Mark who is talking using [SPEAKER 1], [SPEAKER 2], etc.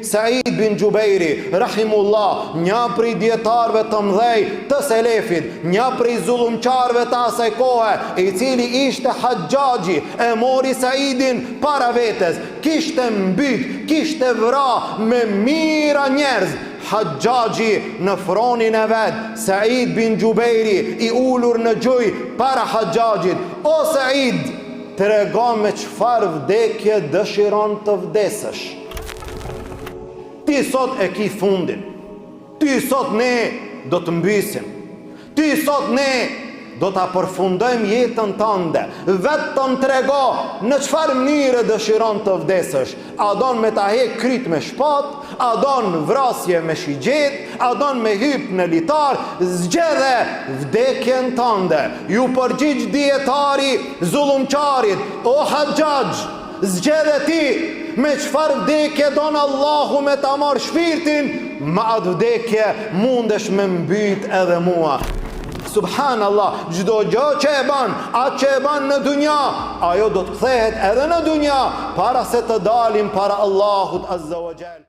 [SPEAKER 1] Said bin Gjubejri, rahimullah, një prej djetarve të mdhej të selefit, një prej zullumqarve të asaj kohe, i cili ishte Haxhaxhi, e mori Saidin para vetes, kishte mbyt, kishte vra me mira njerëz. Haxhaxhi në fronin e vet, Said bin Gjubejri i ulur në gjuj para Haxhaxhit: o Said, trego me çfarë vdekje dëshiron të vdesësh. Ti sot e ki fundin, ti sot ne do të mbysim, ti sot ne do ta përfundojmë jetën tënde. Vetëm trego në çfarë mënyre dëshiron të vdesësh. A don me ta hek kryt me shpat, a don vrasje me shigjet, a don me hyp në litar, zgjedhe vdekjen tënde. Ju përgjigj dietari zullumqarit: o Haxhaxh, zgjedhe ti me çfarë vdekje don Allahu me ta marr shpirtin, me atë vdekje mundesh me mbyt edhe mua. Subhanallah, çdo gjë që e ban, atë që e ban në dunja, ajo do të kthehet edhe në dunja para se të dalim para Allahut Azza wa Jall.